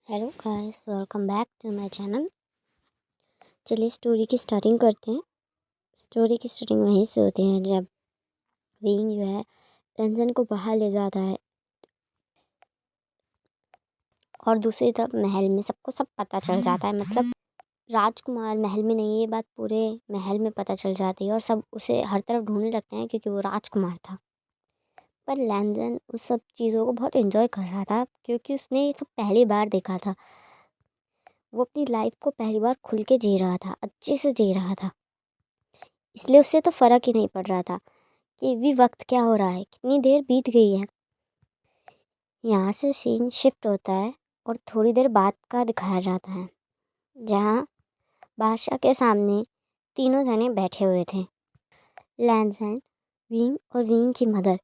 Hello guys, welcome back to my channel. चलिए story की starting करते हैं। स्टोरी की स्टार्टिंग वहीं से होती है जब विंग जो है लंदन को बाहर ले जाता है और दूसरी तरफ महल में सबको सब पता चल जाता है। मतलब राजकुमार महल में नहीं, ये बात पूरे महल में पता चल जाती है और सब उसे हर तरफ ढूंढने लगते हैं क्योंकि वो राजकुमार था। पर लैंजन उस सब चीज़ों को बहुत एंजॉय कर रहा था क्योंकि उसने ये सब पहली बार देखा था। वो अपनी लाइफ को पहली बार खुल के जी रहा था, अच्छे से जी रहा था। इसलिए उससे तो फ़र्क ही नहीं पड़ रहा था कि भी वक्त क्या हो रहा है, कितनी देर बीत गई है। यहाँ से सीन शिफ्ट होता है और थोड़ी देर बाद का दिखाया जाता है जहाँ बादशाह के सामने तीनों जने बैठे हुए थे। लैंसैन, विंग और विंग की मदर,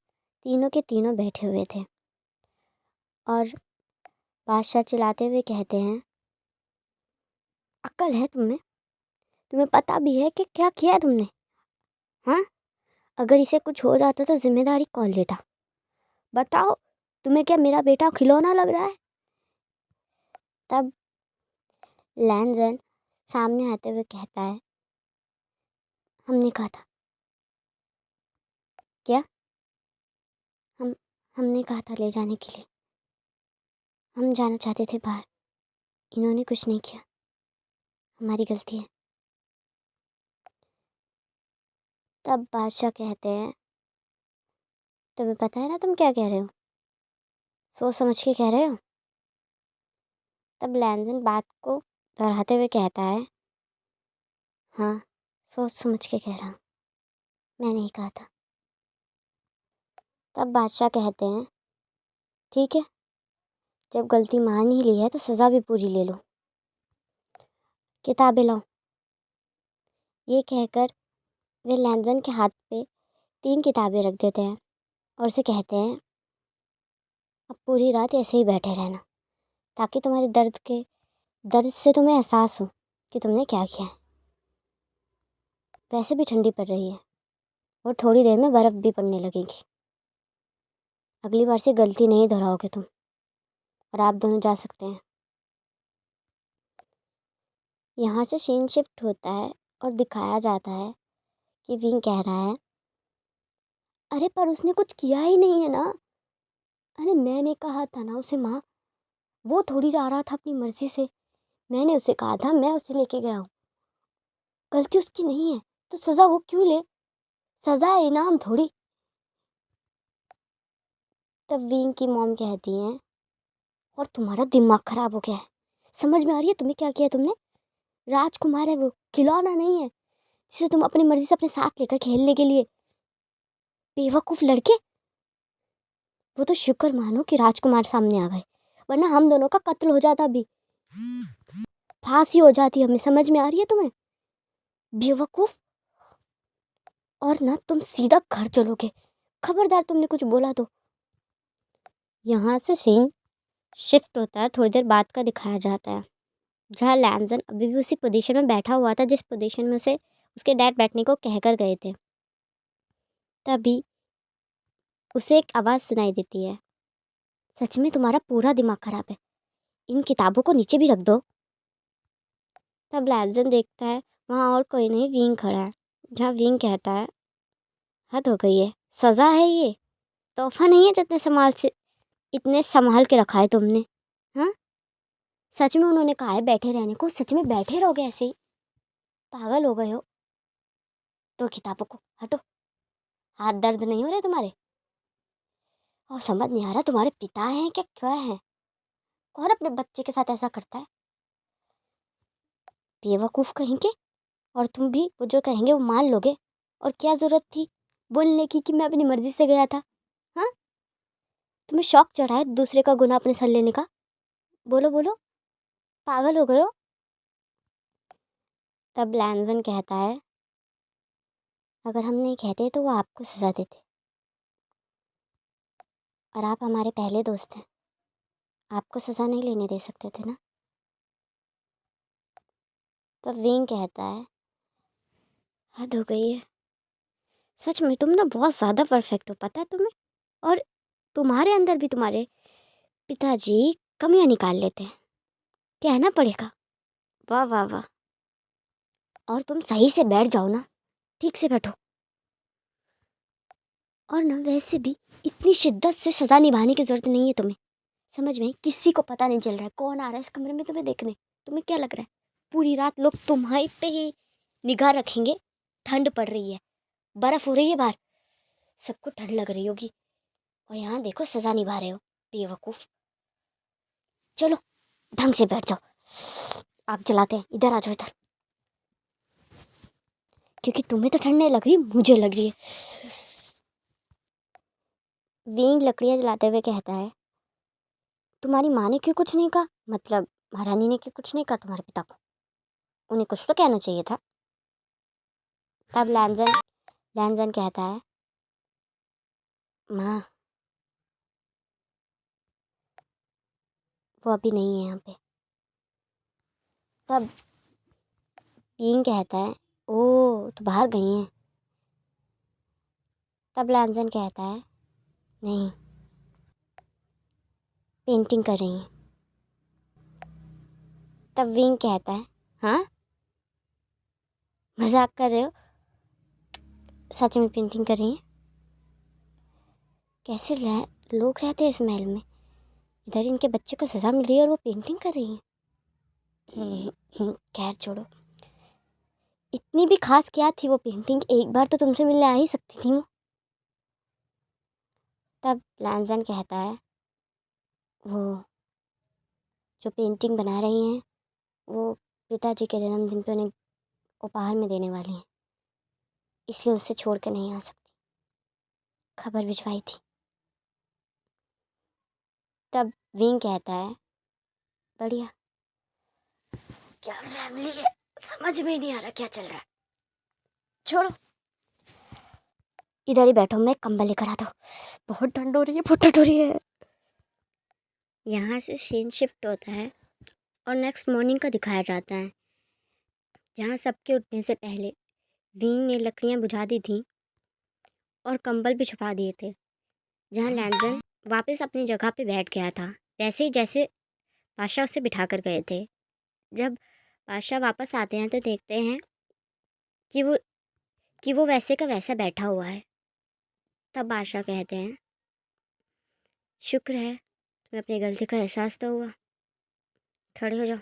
तीनों के तीनों बैठे हुए थे और बादशाह चिल्लाते हुए कहते हैं, अक्ल है तुम्हें? तुम्हें पता भी है कि क्या किया है तुमने? हाँ, अगर इसे कुछ हो जाता तो जिम्मेदारी कौन लेता? बताओ, तुम्हें क्या मेरा बेटा खिलौना लग रहा है? तब लैंजन सामने आते हुए कहता है, हमने कहा था। क्या? हम हमने कहा था ले जाने के लिए। हम जाना चाहते थे बाहर। इन्होंने कुछ नहीं किया, हमारी गलती है। तब बादशाह कहते हैं, तुम्हें पता है ना तुम क्या कह रहे हो? सोच समझ के कह रहे हो? तब लैंजन बात को दोहराते हुए कहता है, हाँ, सोच समझ के कह रहा हूँ, मैंने ही कहा था। तब बादशाह कहते हैं, ठीक है, जब गलती मान ही ली है तो सज़ा भी पूरी ले लो। किताबें लाओ। ये कहकर वे लैंजन के हाथ पे 3 किताबें रख देते हैं और उसे कहते हैं, अब पूरी रात ऐसे ही बैठे रहना ताकि तुम्हारे दर्द से तुम्हें एहसास हो कि तुमने क्या किया है। वैसे भी ठंडी पड़ रही है और थोड़ी देर में बर्फ़ भी पड़ने लगेगी। अगली बार से गलती नहीं दोहराओगे तुम और आप दोनों जा सकते हैं। यहाँ से सीन शिफ्ट होता है और दिखाया जाता है कि विंग कह रहा है, अरे पर उसने कुछ किया ही नहीं है ना। अरे मैंने कहा था ना उसे, माँ, वो थोड़ी जा रहा था अपनी मर्जी से। मैंने उसे कहा था, मैं उसे लेके गया हूँ। गलती उसकी नहीं है तो सज़ा वो क्यों ले? सज़ा है, इनाम थोड़ी। तब विंग की मॉम कहती हैं, और तुम्हारा दिमाग खराब हो गया है? समझ में आ रही है तुम्हें क्या किया तुमने? राजकुमार है वो, खिलौना नहीं है जिसे तुम अपनी मर्जी से अपने साथ लेकर खेलने के लिए। बेवकूफ़ लड़के। वो तो शुक्र मानो कि राजकुमार सामने आ गए, वरना हम दोनों का कत्ल हो जाता। अभी फांसी हो जाती हमें। समझ में आ रही है तुम्हें? बेवकूफ़। और ना तुम सीधा घर चलोगे, खबरदार तुमने कुछ बोला तो। यहाँ से सीन शिफ्ट होता है, थोड़ी देर बाद का दिखाया जाता है जहाँ लैंजन अभी भी उसी पोजीशन में बैठा हुआ था जिस पोजीशन में उसे उसके डैड बैठने को कहकर गए थे। तभी उसे एक आवाज़ सुनाई देती है, सच में तुम्हारा पूरा दिमाग खराब है, इन किताबों को नीचे भी रख दो। तब लैंजन देखता है, वहाँ और कोई नहीं, विंग खड़ा है। जहाँ विंग कहता है, हद हो गई है, सज़ा है ये, तोहफा नहीं है इतने संभाल के रखा है तुमने। हाँ, सच में उन्होंने कहा है बैठे रहने को, सच में बैठे रहोगे ऐसे ही? पागल हो गए हो? तो किताबों को हटो। हाथ दर्द नहीं हो रहे तुम्हारे? और समझ नहीं आ रहा तुम्हारे पिता हैं क्या, क्या है? कौन अपने बच्चे के साथ ऐसा करता है? बेवकूफ़ कहीं के। और तुम भी वो जो कहेंगे वो मान लोगे? और क्या ज़रूरत थी बोलने की कि मैं अपनी मर्ज़ी से गया था? हाँ, तुम्हें शौक चढ़ा है दूसरे का गुनाह अपने सर लेने का? बोलो बोलो, पागल हो गए हो? तब लैंजन कहता है, अगर हम नहीं कहते तो वो आपको सज़ा देते, और आप हमारे पहले दोस्त हैं, आपको सज़ा नहीं लेने दे सकते थे ना? तब विंग कहता है, हद हो गई है, सच में तुम ना बहुत ज़्यादा परफेक्ट हो, पता है तुम्हें? और तुम्हारे अंदर भी तुम्हारे पिताजी कमियां निकाल लेते हैं। कहना पड़ेगा। वाह वाह वाह। और तुम सही से बैठ जाओ ना, ठीक से बैठो। और ना वैसे भी इतनी शिद्दत से सज़ा निभाने की ज़रूरत नहीं है तुम्हें, समझ में? किसी को पता नहीं चल रहा है कौन आ रहा है इस कमरे में तुम्हें देखने। तुम्हें क्या लग रहा है पूरी रात लोग तुम्हारे पे ही निगाह रखेंगे? ठंड पड़ रही है, बर्फ़ हो रही है बाहर, सबको ठंड लग रही होगी, और यहाँ देखो सज़ा निभा रहे हो, बेवकूफ़। चलो ढंग से बैठ जाओ। आग जलाते हैं, इधर आ जाओ इधर, क्योंकि तुम्हें तो ठंड नहीं लग रही, मुझे लग रही है। वींग लकड़ियाँ जलाते हुए कहता है, तुम्हारी माँ ने क्यों कुछ नहीं कहा? मतलब महारानी ने क्यों कुछ नहीं कहा तुम्हारे पिता को? उन्हें कुछ तो कहना चाहिए था। तब लैंजन लैंजन कहता है, माँ वो अभी नहीं है यहाँ पे। तब वींग कहता है, ओ तो बाहर गई हैं। तब लैंजन कहता है, नहीं, पेंटिंग कर रही हैं। तब विंग कहता है, हाँ मजाक कर रहे हो? सच में पेंटिंग कर रही हैं? कैसे लोग रहते हैं इस महल में? इधर इनके बच्चे को सज़ा मिल रही है और वो पेंटिंग कर रही हैं। खैर छोड़ो, इतनी भी खास क्या थी वो पेंटिंग? एक बार तो तुमसे मिलने आ ही सकती थी वो। तब लैंजन कहता है, वो जो पेंटिंग बना रही हैं वो पिताजी के जन्मदिन पे उन्हें उपहार में देने वाली हैं, इसलिए उससे छोड़ के नहीं आ सकती, खबर भिजवाई थी। तब विंग कहता है, बढ़िया, क्या फैमिली है, समझ में नहीं आ रहा क्या चल रहा है। छोड़ो, इधर ही बैठो, मैं कंबल लेकर आता हूँ, बहुत ठंड हो रही है, बहुत ठंड हो रही है। यहाँ से सीन शिफ्ट होता है और नेक्स्ट मॉर्निंग का दिखाया जाता है, जहाँ सबके उठने से पहले विंग ने लकड़ियाँ बुझा दी थी और कंबल भी छुपा दिए थे। जहाँ लैंजन वापस अपनी जगह पे बैठ गया था, वैसे ही जैसे बादशाह उसे बिठा कर गए थे। जब बादशाह वापस आते हैं तो देखते हैं कि वो वैसे का वैसा बैठा हुआ है। तब बादशाह कहते हैं, शुक्र है तुम्हें अपनी गलती का एहसास तो हुआ, खड़े हो जाओ।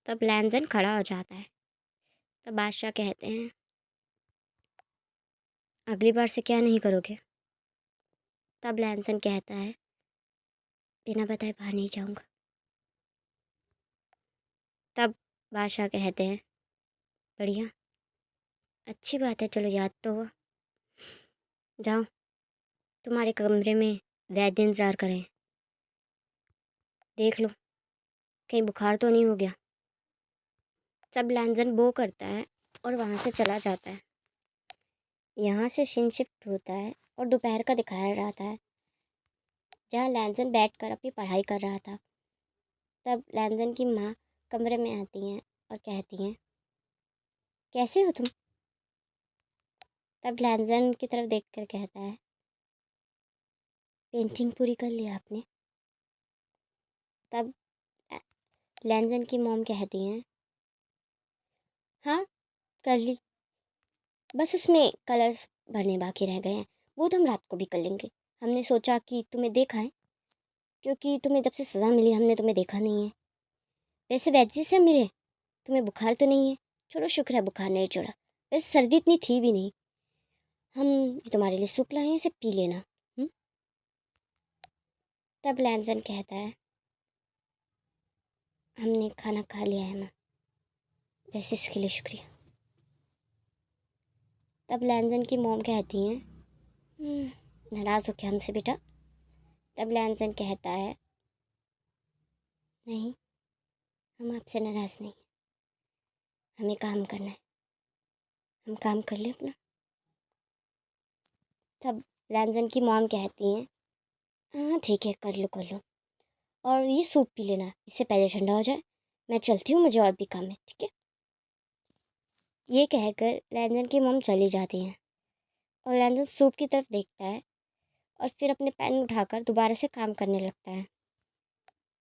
तब लैंजन खड़ा हो जाता है। तब बादशाह कहते हैं, अगली बार से क्या नहीं करोगे? तब लैंसन कहता है, बिना बताए बाहर नहीं जाऊंगा। तब बादशाह कहते हैं, बढ़िया, अच्छी बात है, चलो याद तो हुआ। जाओ, तुम्हारे कमरे में वैद्य इंतज़ार करें, देख लो कहीं बुखार तो नहीं हो गया। तब लैंसन वो करता है और वहाँ से चला जाता है। यहाँ से सीन शिफ्ट होता है और दोपहर का दिखाया जाता है, जहाँ लैंसन बैठकर अपनी पढ़ाई कर रहा था। तब लैंसन की माँ कमरे में आती हैं और कहती हैं, कैसे हो तुम? तब लैंसन की तरफ देखकर कहता है, पेंटिंग पूरी कर ली आपने? तब लैंसन की मॉम कहती हैं, हाँ कर ली, बस उसमें कलर्स भरने बाकी रह गए हैं, वो तो हम रात को भी कर लेंगे। हमने सोचा कि तुम्हें देखा है, क्योंकि तुम्हें जब से सज़ा मिली हमने तुम्हें देखा नहीं है। वैसे वैद्य से मिले, तुम्हें बुखार तो नहीं है? चलो शुक्र है बुखार नहीं चढ़ा, वैसे सर्दी इतनी थी भी नहीं। हम ये तुम्हारे लिए सूप लाए हैं, इसे पी लेना। तब लैंसन कहता है, हमने खाना खा लिया है माँ, वैसे इसके लिए शुक्रिया। तब लैंसन की मॉम कहती हैं, नाराज़ हो क्या हमसे बेटा? तब लैंसन कहता है, नहीं, हम आपसे नाराज़ नहीं, हमें काम करना है, हम काम कर ले अपना। तब लैंसन की मॉम कहती हैं, हाँ ठीक है, कर लो कर लो, और ये सूप पी लेना, इससे पहले ठंडा हो जाए। मैं चलती हूँ, मुझे और भी काम है, ठीक है? ये कहकर लैंसन की मॉम चली जाती हैं और लैंसन सूप की तरफ देखता है और फिर अपने पेन उठाकर दोबारा से काम करने लगता है।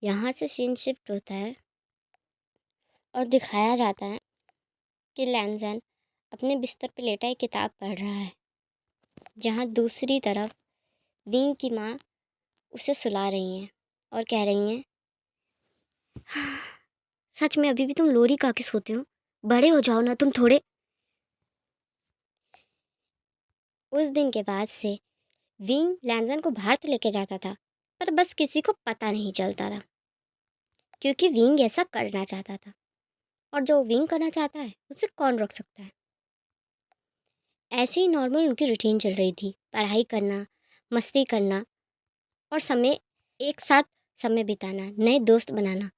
यहाँ से सीन शिफ्ट होता है और दिखाया जाता है कि लैंजन अपने बिस्तर पे लेटा एक किताब पढ़ रहा है, जहाँ दूसरी तरफ विंग की माँ उसे सुला रही हैं और कह रही हैं, सच में अभी भी तुम लोरी गा के सोते हो? बड़े हो जाओ ना तुम थोड़े। उस दिन के बाद से विंग लैंजन को बाहर तो लेके जाता था, पर बस किसी को पता नहीं चलता था, क्योंकि विंग ऐसा करना चाहता था, और जो विंग करना चाहता है उसे कौन रोक सकता है। ऐसे ही नॉर्मल उनकी रूटीन चल रही थी, पढ़ाई करना, मस्ती करना और एक साथ समय बिताना, नए दोस्त बनाना।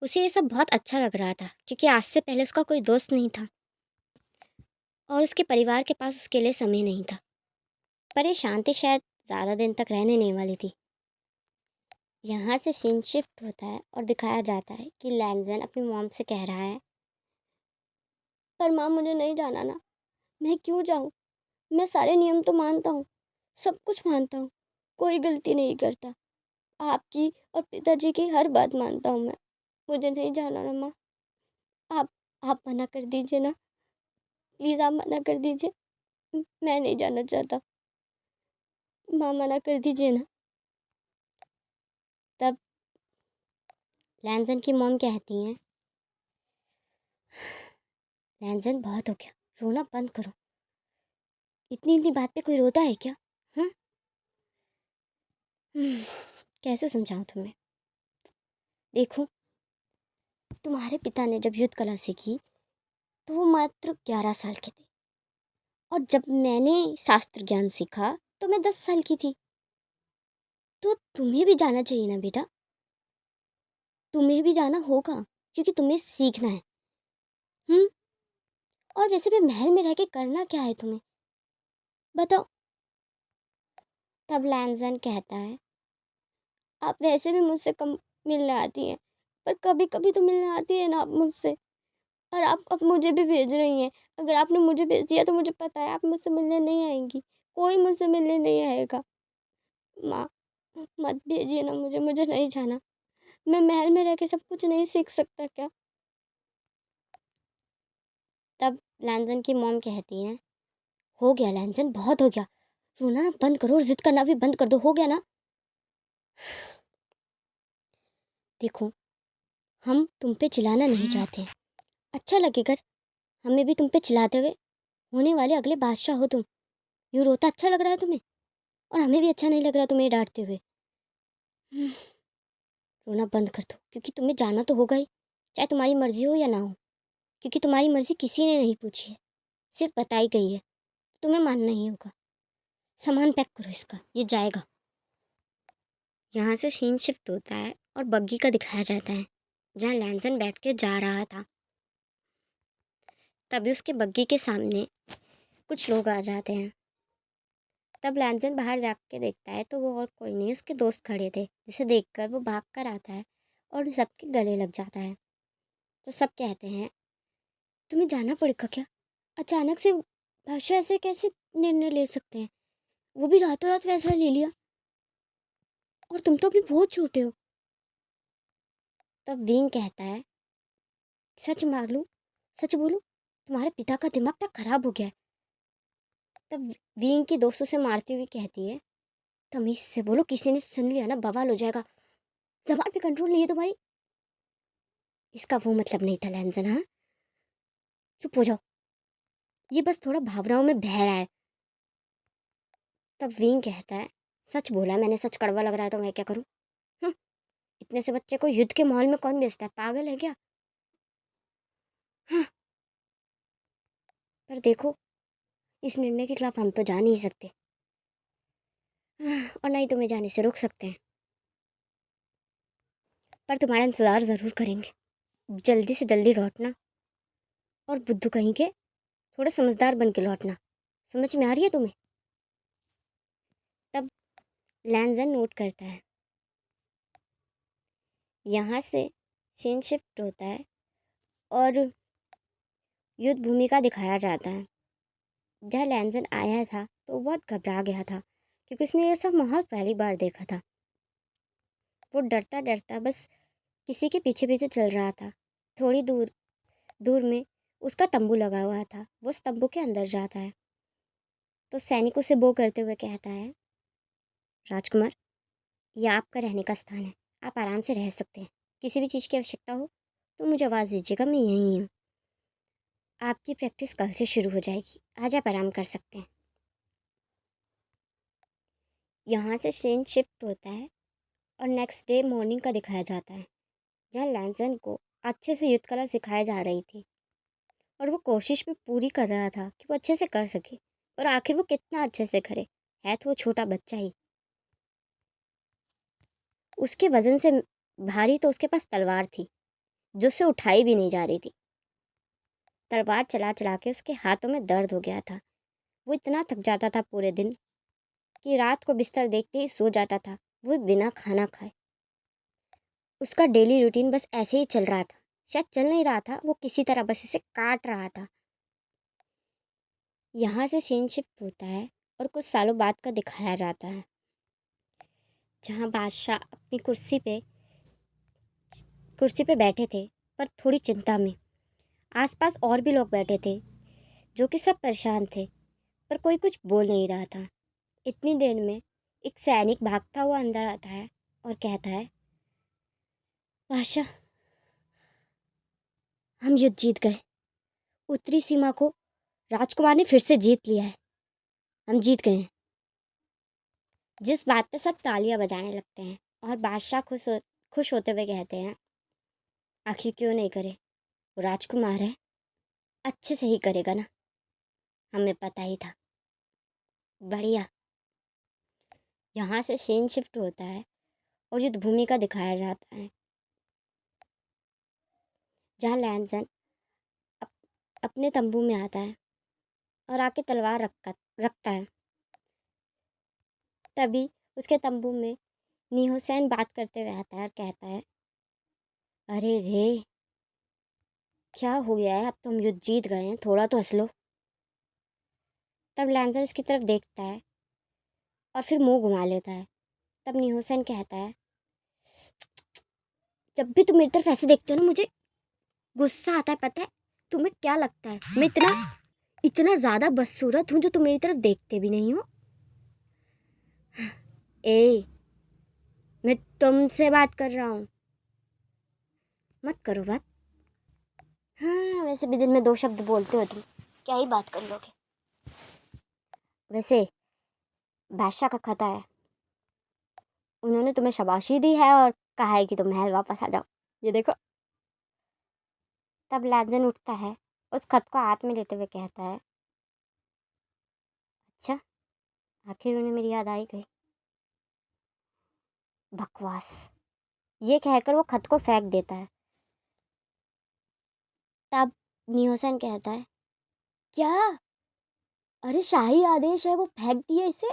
उसे ये सब बहुत अच्छा लग रहा था, क्योंकि आज से पहले उसका कोई दोस्त नहीं था और उसके परिवार के पास उसके लिए समय नहीं था। पर ये शांति शायद ज़्यादा दिन तक रहने नहीं वाली थी। यहाँ से सीन शिफ्ट होता है और दिखाया जाता है कि लैंजन अपनी मॉम से कह रहा है, पर माँ मुझे नहीं जाना ना, मैं क्यों जाऊँ? मैं सारे नियम तो मानता हूँ, सब कुछ मानता हूँ, कोई गलती नहीं करता, आपकी और पिताजी की हर बात मानता हूँ मैं। मुझे नहीं जाना ना माँ, आप आप मना कर दीजिए ना, प्लीज़ आप मना कर दीजिए, मैं नहीं जाना चाहता, माँ मना कर दीजिए ना। तब लैंजन की मॉम कहती हैं, लैंजन बहुत हो गया, रोना बंद करो, इतनी इतनी बात पे कोई रोता है क्या? हाँ, कैसे समझाऊँ तुम्हें? देखो, तुम्हारे पिता ने जब युद्ध कला सीखी तो वो मात्र 11 साल के थे, और जब मैंने शास्त्र ज्ञान सीखा तो मैं 10 साल की थी। तो तुम्हें भी जाना चाहिए ना बेटा, तुम्हें भी जाना होगा, क्योंकि तुम्हें सीखना है। हम्म और वैसे भी महल में रह के करना क्या है तुम्हें, बताओ? तब लैंजन कहता है, आप वैसे भी मुझसे कम मिलने आती हैं, पर कभी कभी तो मिलने आती है ना आप मुझसे, और आप अब मुझे भी भेज रही हैं। अगर आपने मुझे भेज दिया तो मुझे पता है आप मुझसे मिलने नहीं आएंगी, कोई मुझसे मिलने नहीं आएगा। माँ, मत भेजिए ना मुझे, मुझे नहीं जाना। मैं महल में रह के सब कुछ नहीं सीख सकता क्या? तब लैंजन की मॉम कहती हैं, हो गया लैंजन, बहुत हो गया, रोना ना बंद करो और जिद करना भी बंद कर दो, हो गया ना। देखो, हम तुम पे चिल्लाना नहीं चाहते, अच्छा लगेगा हमें भी तुम पे चिल्लाते हुए, होने वाले अगले बादशाह हो तुम। यूँ रोता अच्छा लग रहा है तुम्हें, और हमें भी अच्छा नहीं लग रहा तुम्हें डांटते हुए। रोना बंद कर दो, क्योंकि तुम्हें जाना तो होगा ही, चाहे तुम्हारी मर्जी हो या ना हो, क्योंकि तुम्हारी मर्जी किसी ने नहीं पूछी है, सिर्फ बताई गई है, तुम्हें मानना ही होगा। सामान पैक करो इसका, ये जाएगा। यहाँ से सीन शिफ्ट होता है और बग्गी का दिखाया जाता है, जहाँ लैंसन बैठ के जा रहा था। तभी उसके बग्गी के सामने कुछ लोग आ जाते हैं। तब लैंसन बाहर जाके देखता है तो वो और कोई नहीं, उसके दोस्त खड़े थे, जिसे देखकर वो भाग कर आता है और उन सबके गले लग जाता है। तो सब कहते हैं, तुम्हें जाना पड़ेगा क्या? अचानक से बादशाह ऐसे कैसे निर्णय ले सकते हैं, वो भी रातों रात फैसला ले लिया, और तुम तो अभी बहुत छोटे हो। तब विंग कहता है, सच मालूम, सच बोलूं, तुम्हारे पिता का दिमाग ना खराब हो गया है। तब विंग की दोस्तों से मारती हुई कहती है, तमीज से बोलो, किसी ने सुन लिया ना बवाल हो जाएगा, जबान पे कंट्रोल नहीं है तुम्हारी। इसका वो मतलब नहीं था लैंसन, हाँ, चुप हो जाओ, ये बस थोड़ा भावनाओं में बह रहा है। तब विंग कहता है, सच बोला है मैंने, सच कड़वा लग रहा है तो मैं क्या करूं? हम्म, इतने से बच्चे को युद्ध के माहौल में कौन बेचता है, पागल है क्या? हाँ, पर देखो, इस निर्णय के खिलाफ हम तो जा नहीं सकते, और ना ही तुम्हें जाने से रोक सकते हैं, पर तुम्हारा इंतज़ार ज़रूर करेंगे, जल्दी से जल्दी लौटना, और बुद्धू कहीं के थोड़ा समझदार बन के लौटना। समझ में आ रही है तुम्हें? तब लैंजन नोट करता है। यहाँ से सीन शिफ्ट होता है और युद्ध भूमि का दिखाया जाता है। जहाँ लैंजन आया था तो वो बहुत घबरा गया था, क्योंकि उसने ये सब माहौल पहली बार देखा था। वो डरता डरता बस किसी के पीछे पीछे चल रहा था। थोड़ी दूर दूर में उसका तंबू लगा हुआ था। वो उस तंबू के अंदर जाता है तो सैनिक उसे बो करते हुए कहता है, राजकुमार, यह आपका रहने का स्थान है, आप आराम से रह सकते हैं। किसी भी चीज़ की आवश्यकता हो तो मुझे आवाज़ दीजिएगा, मैं यहीं हूँ। आपकी प्रैक्टिस कल से शुरू हो जाएगी, आज आप आराम कर सकते हैं। यहाँ से सीन शिफ्ट होता है और नेक्स्ट डे मॉर्निंग का दिखाया जाता है, जहाँ लैंसन को अच्छे से युद्ध कला सिखाई जा रही थी और वो कोशिश भी पूरी कर रहा था कि वो अच्छे से कर सके। और आखिर वो कितना अच्छे से करे, है तो वो छोटा बच्चा ही। उसके वजन से भारी तो उसके पास तलवार थी, जो उसे उठाई भी नहीं जा रही थी। तलवार चला चला के उसके हाथों में दर्द हो गया था। वो इतना थक जाता था पूरे दिन कि रात को बिस्तर देखते ही सो जाता था, वो बिना खाना खाए। उसका डेली रूटीन बस ऐसे ही चल रहा था। शायद चल नहीं रहा था, वो किसी तरह बस इसे काट रहा था। यहाँ से सीन शिफ्ट होता है और कुछ सालों बाद का दिखाया जाता है, जहाँ बादशाह अपनी कुर्सी पे बैठे थे, पर थोड़ी चिंता में। आसपास और भी लोग बैठे थे, जो कि सब परेशान थे, पर कोई कुछ बोल नहीं रहा था। इतनी देर में एक सैनिक भागता हुआ अंदर आता है और कहता है, बादशाह, हम युद्ध जीत गए। उत्तरी सीमा को राजकुमार ने फिर से जीत लिया है। हम जीत गए हैं। जिस बात पे सब तालियां बजाने लगते हैं और बादशाह खुश होते हुए कहते हैं, आखिर क्यों नहीं करे, वो राजकुमार है, अच्छे से ही करेगा ना, हमें पता ही था। बढ़िया। यहाँ से सीन शिफ्ट होता है और युद्ध भूमि का दिखाया जाता है, जहाँ लैंसन अपने तंबू में आता है और आके तलवार रखता है। तभी उसके तंबू में नीहोसैन बात करते हुए आता है और कहता है, अरे रे, क्या हो गया है, अब तो हम युद्ध जीत गए हैं, थोड़ा तो हंस लो। तब लैंसर उसकी तरफ देखता है और फिर मुंह घुमा लेता है। तब नीहोसैन कहता है, जब भी तुम मेरी तरफ ऐसे देखते हो ना, मुझे गुस्सा आता है। पता है तुम्हें क्या लगता है, मैं इतना इतना ज़्यादा बदसूरत हूँ जो तुम मेरी तरफ देखते भी नहीं हो? ए, मैं तुमसे बात कर रहा हूँ, मत करो बात। हाँ, वैसे भी दिन में 2 शब्द बोलते हो तुम, क्या ही बात कर लोगे। वैसे बादशाह का खत है, उन्होंने तुम्हें शाबाशी दी है और कहा है कि तुम महल वापस आ जाओ, ये देखो। तब लैंसन उठता है, उस खत को हाथ में लेते हुए कहता है, अच्छा, आखिर उन्हें मेरी याद आई गई। बकवास। ये कहकर वो खत को फेंक देता है। तब नियोसन कहता है, क्या? अरे शाही आदेश है, वो फेंक दिए इसे?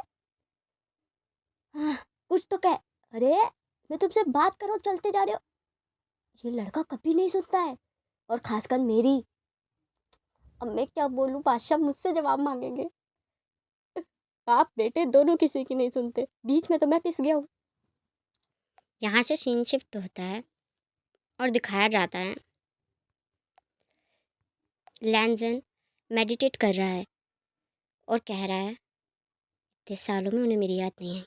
हाँ, कुछ तो कह। अरे मैं तुमसे बात करो, चलते जा रहे हो। ये लड़का कभी नहीं सुनता है, और खासकर मेरी। अब मैं क्या बोलूं, बादशाह मुझसे जवाब मांगेंगे। बाप बेटे दोनों किसी की नहीं सुनते, बीच में तो मैं पिस गया हूँ। यहाँ से सीन शिफ्ट होता है और दिखाया जाता है, लैंसन मेडिटेट कर रहा है और कह रहा है, इतने सालों में उन्हें मेरी याद नहीं आई,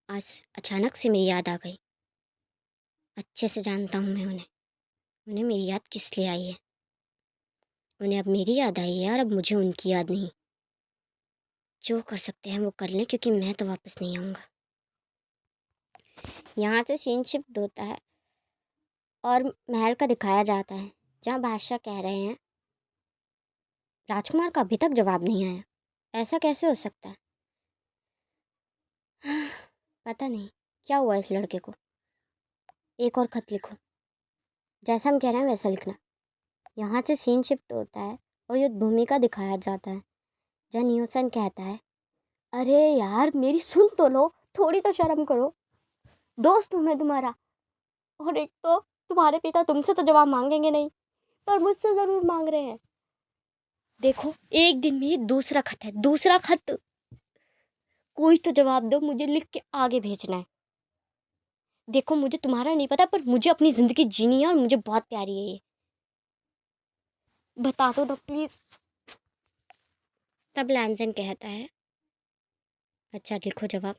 आज अचानक से मेरी याद आ गई। अच्छे से जानता हूँ मैं उन्हें, उन्हें मेरी याद किस लिए आई है। उन्हें अब मेरी याद आई है और अब मुझे उनकी याद नहीं। जो कर सकते हैं वो कर लें, क्योंकि मैं तो वापस नहीं आऊँगा। यहाँ से सीन शिफ्ट होता है और महल का दिखाया जाता है, जहाँ बादशाह कह रहे हैं, राजकुमार का अभी तक जवाब नहीं आया, ऐसा कैसे हो सकता है? पता नहीं क्या हुआ इस लड़के को। एक और खत लिखो, जैसा हम कह रहे हैं वैसा लिखना। यहाँ से सीन शिफ्ट होता है और युद्ध भूमि का दिखाया जाता है, जहाँ नियोसन कहता है, अरे यार मेरी सुन तो लो, थोड़ी तो शर्म करो। दोस्त हूँ मैं तुम्हारा, और एक तो तुम्हारे पिता तुमसे तो जवाब मांगेंगे नहीं, पर मुझसे ज़रूर मांग रहे हैं। देखो, एक दिन में ये दूसरा खत है, दूसरा खत। कोई तो जवाब दो, मुझे लिख के आगे भेजना है। देखो मुझे तुम्हारा नहीं पता, पर मुझे अपनी ज़िंदगी जीनी है और मुझे बहुत प्यारी है ये। बता दो ना प्लीज़। तब लैंसन कहता है, अच्छा लिखो जवाब।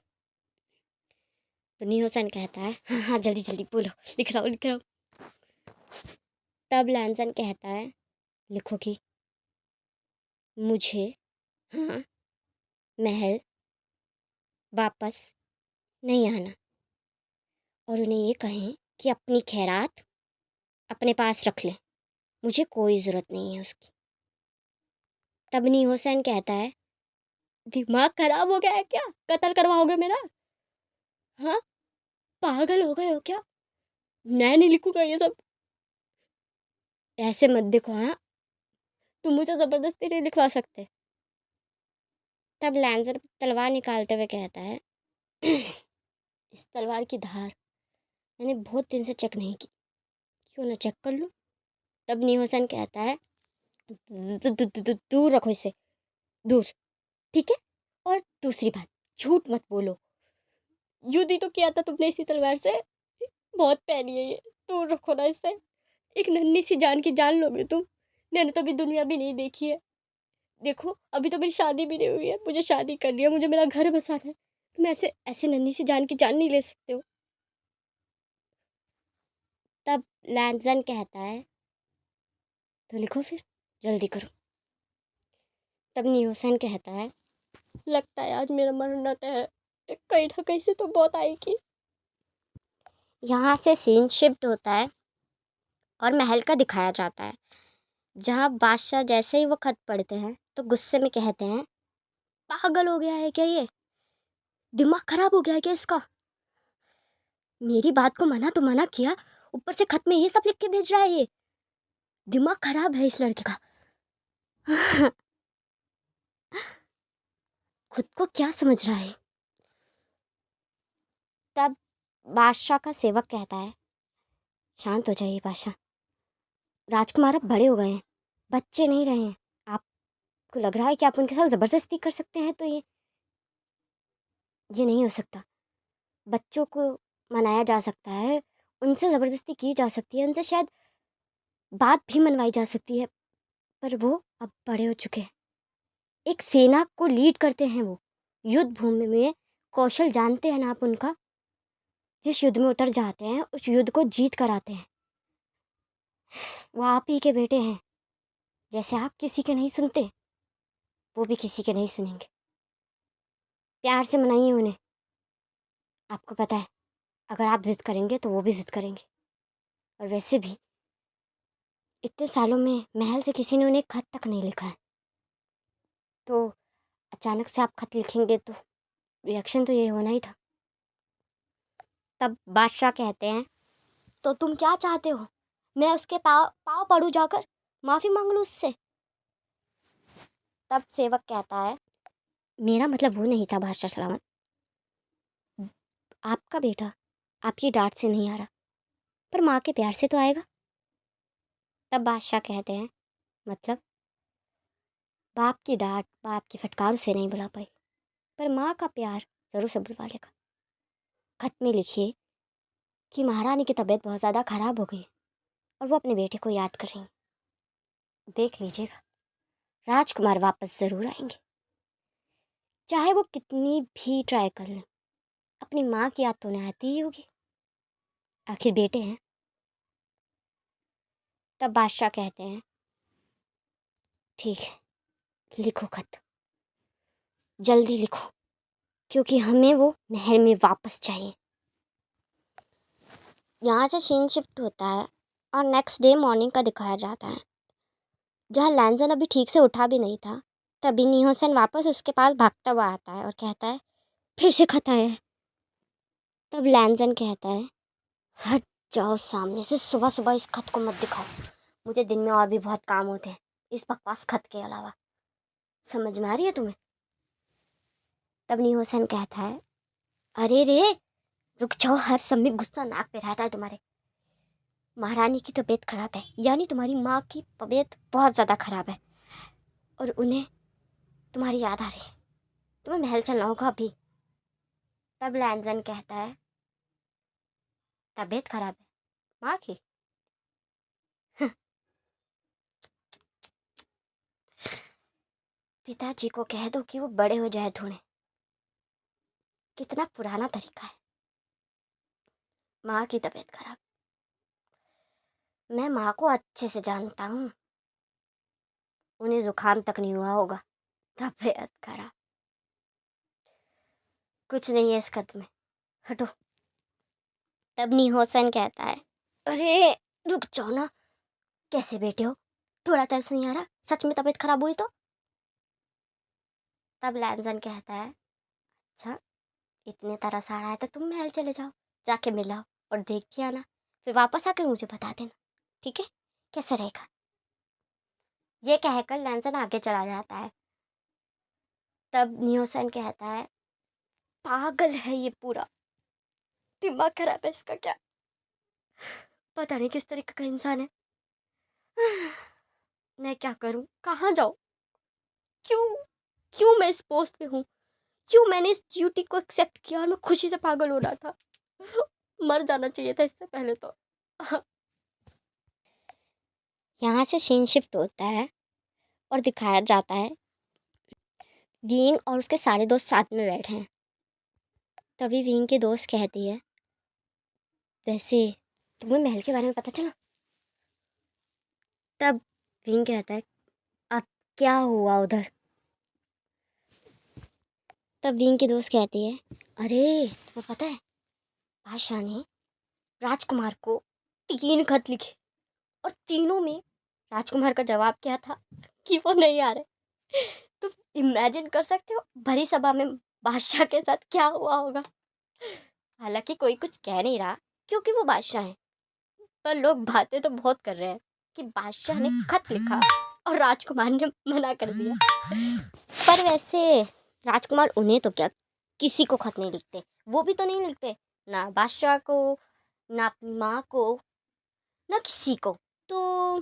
तो निहोसन कहता है, हाँ हाँ जल्दी जल्दी बोलो, लिख रहा हूँ। तब लैंसन कहता है, लिखो कि मुझे हाँ महल वापस नहीं आना, और उन्हें ये कहें कि अपनी खैरात अपने पास रख लें, मुझे कोई ज़रूरत नहीं है उसकी। तब निहोसन कहता है, दिमाग खराब हो गया है क्या? कत्ल करवाओगे मेरा? हाँ, पागल हो गए हो क्या? मैं नहीं लिखूंगा ये सब। ऐसे मत देखो, हाँ तुम मुझे ज़बरदस्ती नहीं लिखवा सकते। तब लैंसर तलवार निकालते हुए कहता है, इस तलवार की धार मैंने बहुत दिन से चेक नहीं की, क्यों ना चेक कर लूँ। तब निहोसन कहता है, दूर रखो इसे, दूर, ठीक है। और दूसरी बात, झूठ मत बोलो, युद्ध ही तो किया था तुमने इसी तलवार से, बहुत प्यारी है ये, दूर रखो ना इसे। एक नन्ही सी जान की जान लोगे तुम। मैंने तो अभी दुनिया भी नहीं देखी है। देखो अभी तो मेरी शादी भी नहीं हुई है, मुझे शादी करनी है, मुझे मेरा घर बसाना है। तुम ऐसे ऐसे नन्ही सी जान की जान नहीं ले सकते हो। तब लैंसन कहता है, तो लिखो फिर, जल्दी करो। तब नियोसन कहता है, लगता है आज मेरा मरना तय है, कहीं ना कहीं से तो बहुत आएगी। यहाँ से सीन शिफ्ट होता है और महल का दिखाया जाता है, जहाँ बादशाह जैसे ही वो खत पढ़ते हैं तो गुस्से में कहते हैं, पागल हो गया है क्या ये? दिमाग खराब हो गया है क्या इसका? मेरी बात को मना तो मना किया, ऊपर से खत में ये सब लिख के भेज रहा है ये। दिमाग खराब है इस लड़के का। खुद को क्या समझ रहा है? तब बादशाह का सेवक कहता है, शांत हो जाइए बादशाह, राजकुमार अब बड़े हो गए हैं, बच्चे नहीं रहे हैं। आपको लग रहा है कि आप उनके साथ ज़बरदस्ती कर सकते हैं, तो ये नहीं हो सकता। बच्चों को मनाया जा सकता है, उनसे ज़बरदस्ती की जा सकती है, उनसे शायद बात भी मनवाई जा सकती है, पर वो अब बड़े हो चुके हैं, एक सेना को लीड करते हैं, वो युद्ध भूमि में कौशल जानते हैं ना आप उनका। जिस युद्ध में उतर जाते हैं उस युद्ध को जीत कर आते हैं। वो आप ही के बेटे हैं, जैसे आप किसी के नहीं सुनते वो भी किसी के नहीं सुनेंगे। प्यार से मनाइए उन्हें। आपको पता है अगर आप ज़िद करेंगे तो वो भी ज़िद करेंगे। और वैसे भी इतने सालों में महल से किसी ने उन्हें खत तक नहीं लिखा है, तो अचानक से आप खत लिखेंगे तो रिएक्शन तो ये होना ही था। तब बादशाह कहते हैं, तो तुम क्या चाहते हो? मैं उसके पाँव पाँव पड़ूं जाकर, माफ़ी मांग लूँ उससे? तब सेवक कहता है, मेरा मतलब वो नहीं था बादशाह सलामत, आपका बेटा आपकी डांट से नहीं आ रहा, पर माँ के प्यार से तो आएगा। तब बादशाह कहते हैं, मतलब बाप की डांट बाप की फटकार उसे नहीं बुला पाई, पर माँ का प्यार ज़रूर से बुलवा लेगा। खत में लिखिए कि महारानी की तबीयत बहुत ज़्यादा ख़राब हो गई और वो अपने बेटे को याद कर रही हैं। देख लीजिएगा, राजकुमार वापस ज़रूर आएंगे, चाहे वो कितनी भी ट्राई कर लें। अपनी माँ की याद तो उन्हें आती ही होगी, आखिर बेटे हैं। तब बादशाह कहते हैं, ठीक है लिखो खत, जल्दी लिखो, क्योंकि हमें वो महल में वापस चाहिए। यहाँ से सीन शिफ्ट होता है और नेक्स्ट डे मॉर्निंग का दिखाया जाता है, जहाँ लैंसन अभी ठीक से उठा भी नहीं था। तभी निहोसन वापस उसके पास भागता हुआ आता है और कहता है, फिर से खत आया है। तब लैंसन कहता है, हट जाओ सामने से, सुबह सुबह इस खत को मत दिखाओ, मुझे दिन में और भी बहुत काम होते हैं इस बकवास खत के अलावा। समझ में आ रही है तुम्हें? तब निहोसन कहता है, अरे रे रुक जाओ, हर समय गुस्सा नाक पे रहता है तुम्हारे। महारानी की तबीयत खराब है, यानी तुम्हारी माँ की तबीयत बहुत ज़्यादा खराब है और उन्हें तुम्हारी याद आ रही है, तुम्हें महल चलना होगा अभी। तब लैंसन कहता है, तबीयत खराब है माँ की? पिताजी को कह दो कि वो बड़े हो जाए थोड़े। कितना पुराना तरीका है। माँ की तबीयत खराब। मैं माँ को अच्छे से जानता हूँ। उन्हें जुकाम तक नहीं हुआ होगा। तबीयत खराब। कुछ नहीं है इस खत में, हटो। तब निहोसन कहता है, अरे रुक जाओ ना। कैसे बैठे हो? थोड़ा तरस नहीं आ रहा? सच में तबीयत खराब हुई तो? तब लैंसन कहता है, अच्छा इतने तरस आ रहा है तो तुम महल चले जाओ, जाके मिलाओ और देख के आना, फिर वापस आकर मुझे बता देना, ठीक है? कैसे रहेगा? ये कहकर लैंसन आगे चला जाता है। तब नियोसन कहता है, पागल है ये पूरा, दिमाग खराब है इसका क्या? पता नहीं किस तरीके का इंसान है। मैं क्या करूं? कहाँ जाऊं? क्यों क्यों मैं इस पोस्ट पे हूँ? क्यों मैंने इस ड्यूटी को एक्सेप्ट किया और मैं खुशी से पागल हो रहा था? मर जाना चाहिए था इससे पहले तो। यहाँ से सीन शिफ्ट होता है और दिखाया जाता है विंग और उसके सारे दोस्त साथ में बैठे हैं। तभी विंग की दोस्त कहती है, वैसे तुम्हें महल के बारे में पता चला? तब विंग कहता है, अब क्या हुआ उधर? तब विंग की दोस्त कहती है, अरे तुम्हें पता है बादशाह ने राजकुमार को 3 खत लिखे और तीनों में राजकुमार का जवाब क्या था कि वो नहीं आ रहे। तुम इमेजिन कर सकते हो भरी सभा में बादशाह के साथ क्या हुआ होगा? हालांकि कोई कुछ कह नहीं रहा क्योंकि वो बादशाह है, पर लोग बातें तो बहुत कर रहे हैं कि बादशाह ने खत लिखा और राजकुमार ने मना कर दिया। पर वैसे राजकुमार उन्हें तो क्या, किसी को खत नहीं लिखते। वो भी तो नहीं लिखते, ना बादशाह को, ना अपनी माँ को, ना किसी को। तो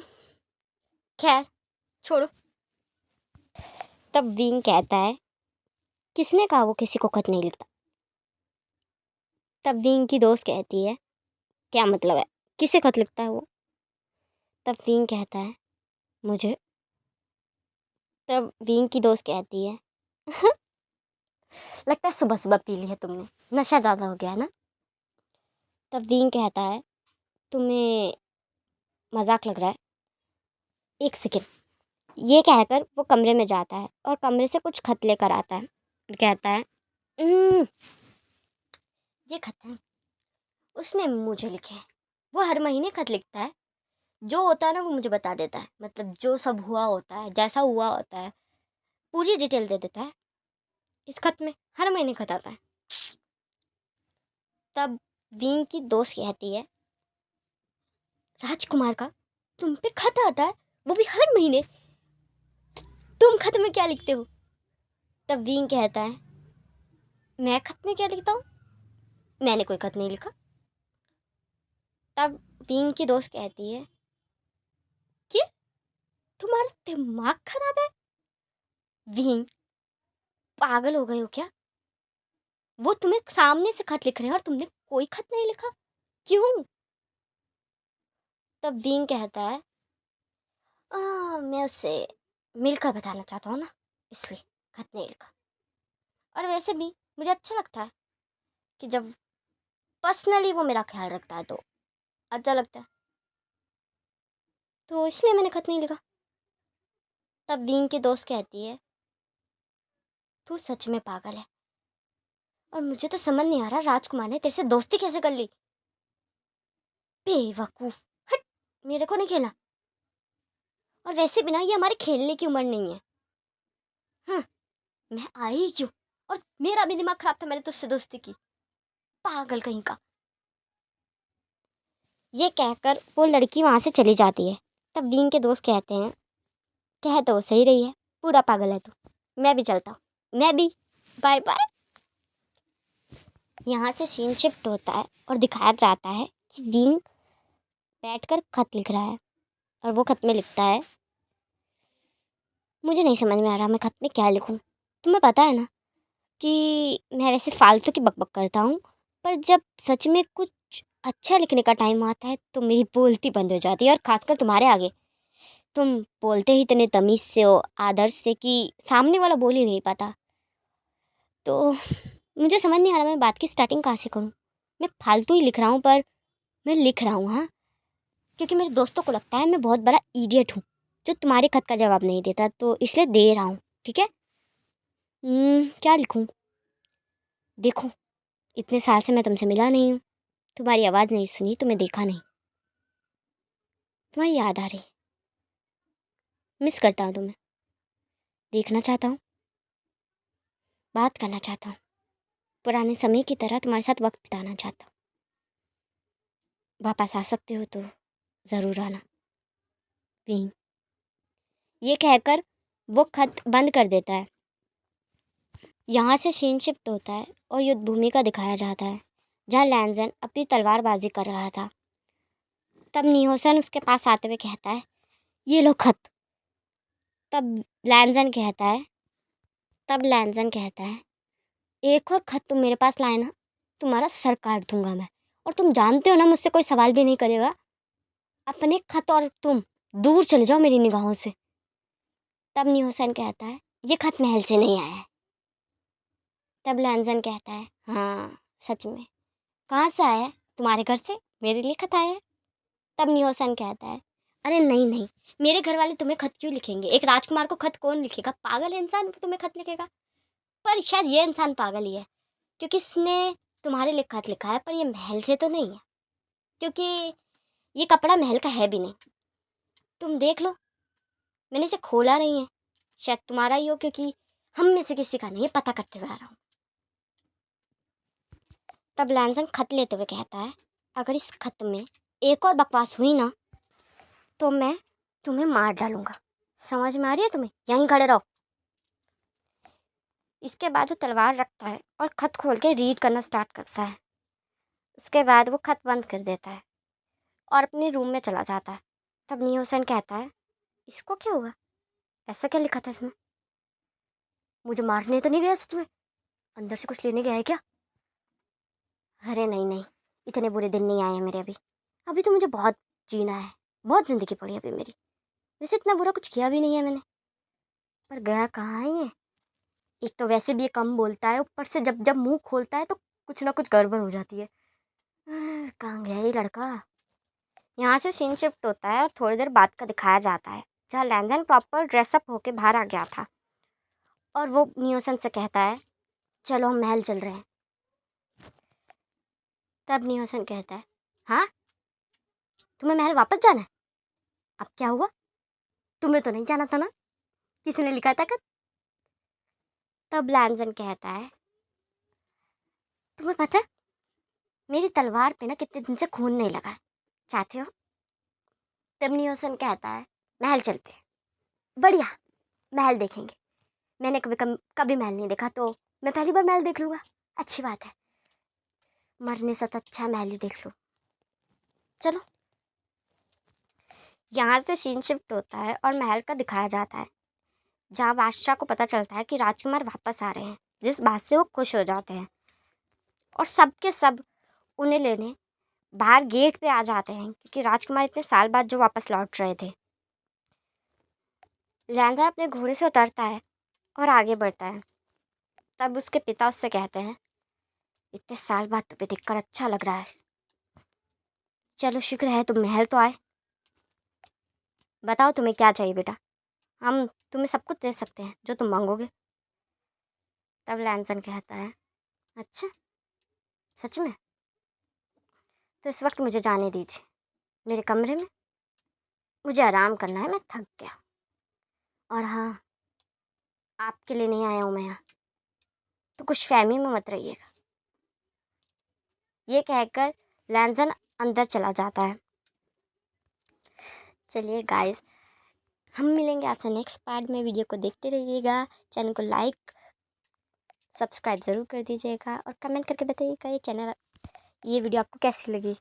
खैर छोड़ो। तब विंग कहता है, किसने कहा वो किसी को खत नहीं लिखता? तब विंग की दोस्त कहती है, क्या मतलब है, किसे खत लिखता है वो? तब विंग कहता है, मुझे। तब विंग की दोस्त कहती है, लगता है सुबह सुबह पी ली है तुमने, नशा ज़्यादा हो गया है ना? तब विंग कहता है, तुम्हें मजाक लग रहा है? एक सेकेंड। ये कहकर वो कमरे में जाता है और कमरे से कुछ खत लेकर आता है और कहता है, "हम्म, ये खत है, उसने मुझे लिखे हैं। वो हर महीने खत लिखता है, जो होता है ना वो मुझे बता देता है, मतलब जो सब हुआ होता है, जैसा हुआ होता है, पूरी डिटेल दे देता है इस खत में। हर महीने खत आता है। तब विंग की दोस्त कहती है, राजकुमार का तुम पे खत आता है, वो भी हर महीने? तुम खत में क्या लिखते हो? तब विंग कहता है, मैं खत में क्या लिखता हूँ? मैंने कोई खत नहीं लिखा। तब विंग की दोस्त कहती है, कि तुम्हारा दिमाग खराब है? विंग, पागल हो गए हो क्या? वो तुम्हें सामने से खत लिख रहे हैं और तुमने कोई खत नहीं लिखा, क्यों? तब विंग कहता है, मैं उससे मिलकर बताना चाहता हूँ ना, इसलिए खत नहीं लिखा। और वैसे भी मुझे अच्छा लगता है कि जब पर्सनली वो मेरा ख्याल रखता है तो अच्छा लगता है, तो इसलिए मैंने खत नहीं लिखा। तब विंग की दोस्त कहती है, तू सच में पागल है, और मुझे तो समझ नहीं आ रहा राजकुमार ने तेरे से दोस्ती कैसे कर ली। बेवकूफ, हट, मेरे को नहीं खेला। और वैसे भी ना ये हमारे खेलने की उम्र नहीं है। हाँ, मैं आई क्यों? और मेरा भी दिमाग खराब था, मैंने तुझसे दोस्ती की, पागल कहीं का। ये कहकर वो लड़की वहाँ से चली जाती है। तब विंग के दोस्त कहते हैं, कह तो सही रही है, पूरा पागल है तू, मैं भी चलता हूँ, मैं भी, बाय बाय। यहाँ से सीन शिफ्ट होता है और दिखाया जाता है कि विंग बैठकर खत लिख रहा है और वो खत में लिखता है, मुझे नहीं समझ में आ रहा मैं खत में क्या लिखूं। तुम्हें पता है ना कि मैं वैसे फालतू की बकबक करता हूँ, पर जब सच में कुछ अच्छा लिखने का टाइम आता है तो मेरी बोलती बंद हो जाती है, और ख़ासकर तुम्हारे आगे। तुम बोलते ही इतने तमीज़ से हो, आदर्श से, कि सामने वाला बोल ही नहीं पाता। तो मुझे समझ नहीं आ रहा मैं बात की स्टार्टिंग कहाँ से करूँ। मैं फालतू ही लिख रहा हूँ, पर मैं लिख रहा हूँ, हाँ, क्योंकि मेरे दोस्तों को लगता है मैं बहुत बड़ा इडियट हूँ जो तुम्हारे खत का जवाब नहीं देता, तो इसलिए दे रहा हूँ। ठीक है। क्या लिखूँ? देखो, इतने साल से मैं तुमसे मिला नहीं हूँ, तुम्हारी आवाज़ नहीं सुनी, तुम्हें देखा नहीं, तुम्हारी याद आ रही, मिस करता हूँ तुम्हें, देखना चाहता हूँ, बात करना चाहता हूँ, पुराने समय की तरह तुम्हारे साथ वक्त बिताना चाहता हूँ। वापस आ सकते हो तो ज़रूर आना। प्लीज। ये कहकर वो खत बंद कर देता है। यहाँ से सीन शिफ्ट होता है और युद्ध भूमि का दिखाया जाता है, जहाँ लैंजन अपनी तलवारबाजी कर रहा था। तब निहोसन उसके पास आते हुए कहता है, ये लो खत। तब लैंजन कहता है तब लैंजन कहता है, एक और खत तुम मेरे पास लाए ना, तुम्हारा सर काट दूंगा मैं। और तुम जानते हो ना, मुझसे कोई सवाल भी नहीं करेगा। अपने खत और तुम दूर चले जाओ मेरी निगाहों से। तब निहोसन कहता है, ये खत महल से नहीं आया है। तब लैंजन कहता है, हाँ सच में। कहाँ से आया है? तुम्हारे घर से मेरे लिए खत आया है। तब निहोसन कहता है, अरे नहीं नहीं, मेरे घर वाले तुम्हें खत क्यों लिखेंगे? एक राजकुमार को खत कौन लिखेगा? पागल इंसान तुम्हें खत लिखेगा। पर शायद ये इंसान पागल ही है, क्योंकि इसने तुम्हारे लिए खत लिखा है, पर ये महल से तो नहीं है, क्योंकि ये कपड़ा महल का है भी नहीं। तुम देख लो, मैंने इसे खोला नहीं है। शायद तुम्हारा ही हो, क्योंकि हम में से किसी का नहीं है, पता करते हुए आ रहा हूँ। तब लैंसन खत लेते हुए कहता है, अगर इस खत में एक और बकवास हुई ना, तो मैं तुम्हें मार डालूंगा। समझ में आ रही है तुम्हें? यहीं खड़े रहो। इसके बाद वो तलवार रखता है और खत खोल के रीड करना स्टार्ट करता है। उसके बाद वो खत बंद कर देता है और अपने रूम में चला जाता है। तब नियोसन कहता है, इसको क्या हुआ? ऐसा क्या लिखा था इसमें? मुझे मारने तो नहीं गया सच में? अंदर से कुछ लेने गया है क्या? अरे नहीं नहीं, इतने बुरे दिन नहीं आए हैं मेरे अभी। अभी तो मुझे बहुत जीना है, बहुत ज़िंदगी पड़ी अभी मेरी। वैसे इतना बुरा कुछ किया भी नहीं है मैंने, पर गया कहाँ है ये? एक तो वैसे भी ये कम बोलता है, ऊपर से जब जब मुंह खोलता है तो कुछ ना कुछ गड़बड़ हो जाती है। कहाँ गया ये लड़का? यहाँ से सीन शिफ्ट होता है और थोड़ी देर बाद का दिखाया जाता है, जहाँ लैंजन प्रॉपर ड्रेसअप होके बाहर आ गया था और वो नियोसन से कहता है, चलो हम महल चल रहे हैं। तब नियोसन कहता है, हाँ तुम्हें महल वापस जाना है? अब क्या हुआ? तुम्हें तो नहीं जाना था ना? किसने लिखा था कर? तब लैंजन कहता है, तुम्हें पता है मेरी तलवार पे ना कितने दिन से खून नहीं लगा है, चाहते हो? तब नियोसन कहता है, महल चलते हैं। बढ़िया, महल देखेंगे। मैंने कभी कभी महल नहीं देखा, तो मैं पहली बार महल देख लूँगा। अच्छी बात है, मरने से तो अच्छा महल ही देख लो। चलो। यहाँ से सीन शिफ्ट होता है और महल का दिखाया जाता है, जहाँ बादशाह को पता चलता है कि राजकुमार वापस आ रहे हैं, जिस बात से वो खुश हो जाते हैं और सब के सब उन्हें लेने बाहर गेट पे आ जाते हैं, क्योंकि राजकुमार इतने साल बाद जो वापस लौट रहे थे। लैंजर अपने घोड़े से उतरता है और आगे बढ़ता है। तब उसके पिता उससे कहते हैं, इतने साल बाद तुम्हें देखकर अच्छा लग रहा है। चलो शुक्र है तुम महल तो आए। बताओ तुम्हें क्या चाहिए बेटा, हम तुम्हें सब कुछ दे सकते हैं जो तुम मांगोगे। तब लैंसन कहता है, अच्छा सच में? तो इस वक्त मुझे जाने दीजिए मेरे कमरे में, मुझे आराम करना है, मैं थक गया। और हाँ, आपके लिए नहीं आया हूँ मैं यहाँ, तो कुछ फहमी में मत रहिएगा। ये कहकर लैंसन अंदर चला जाता है। चलिए गाइस, हम मिलेंगे आपसे नेक्स्ट पार्ट में। वीडियो को देखते रहिएगा, चैनल को लाइक सब्सक्राइब ज़रूर कर दीजिएगा और कमेंट करके बताइएगा ये वीडियो आपको कैसी लगी।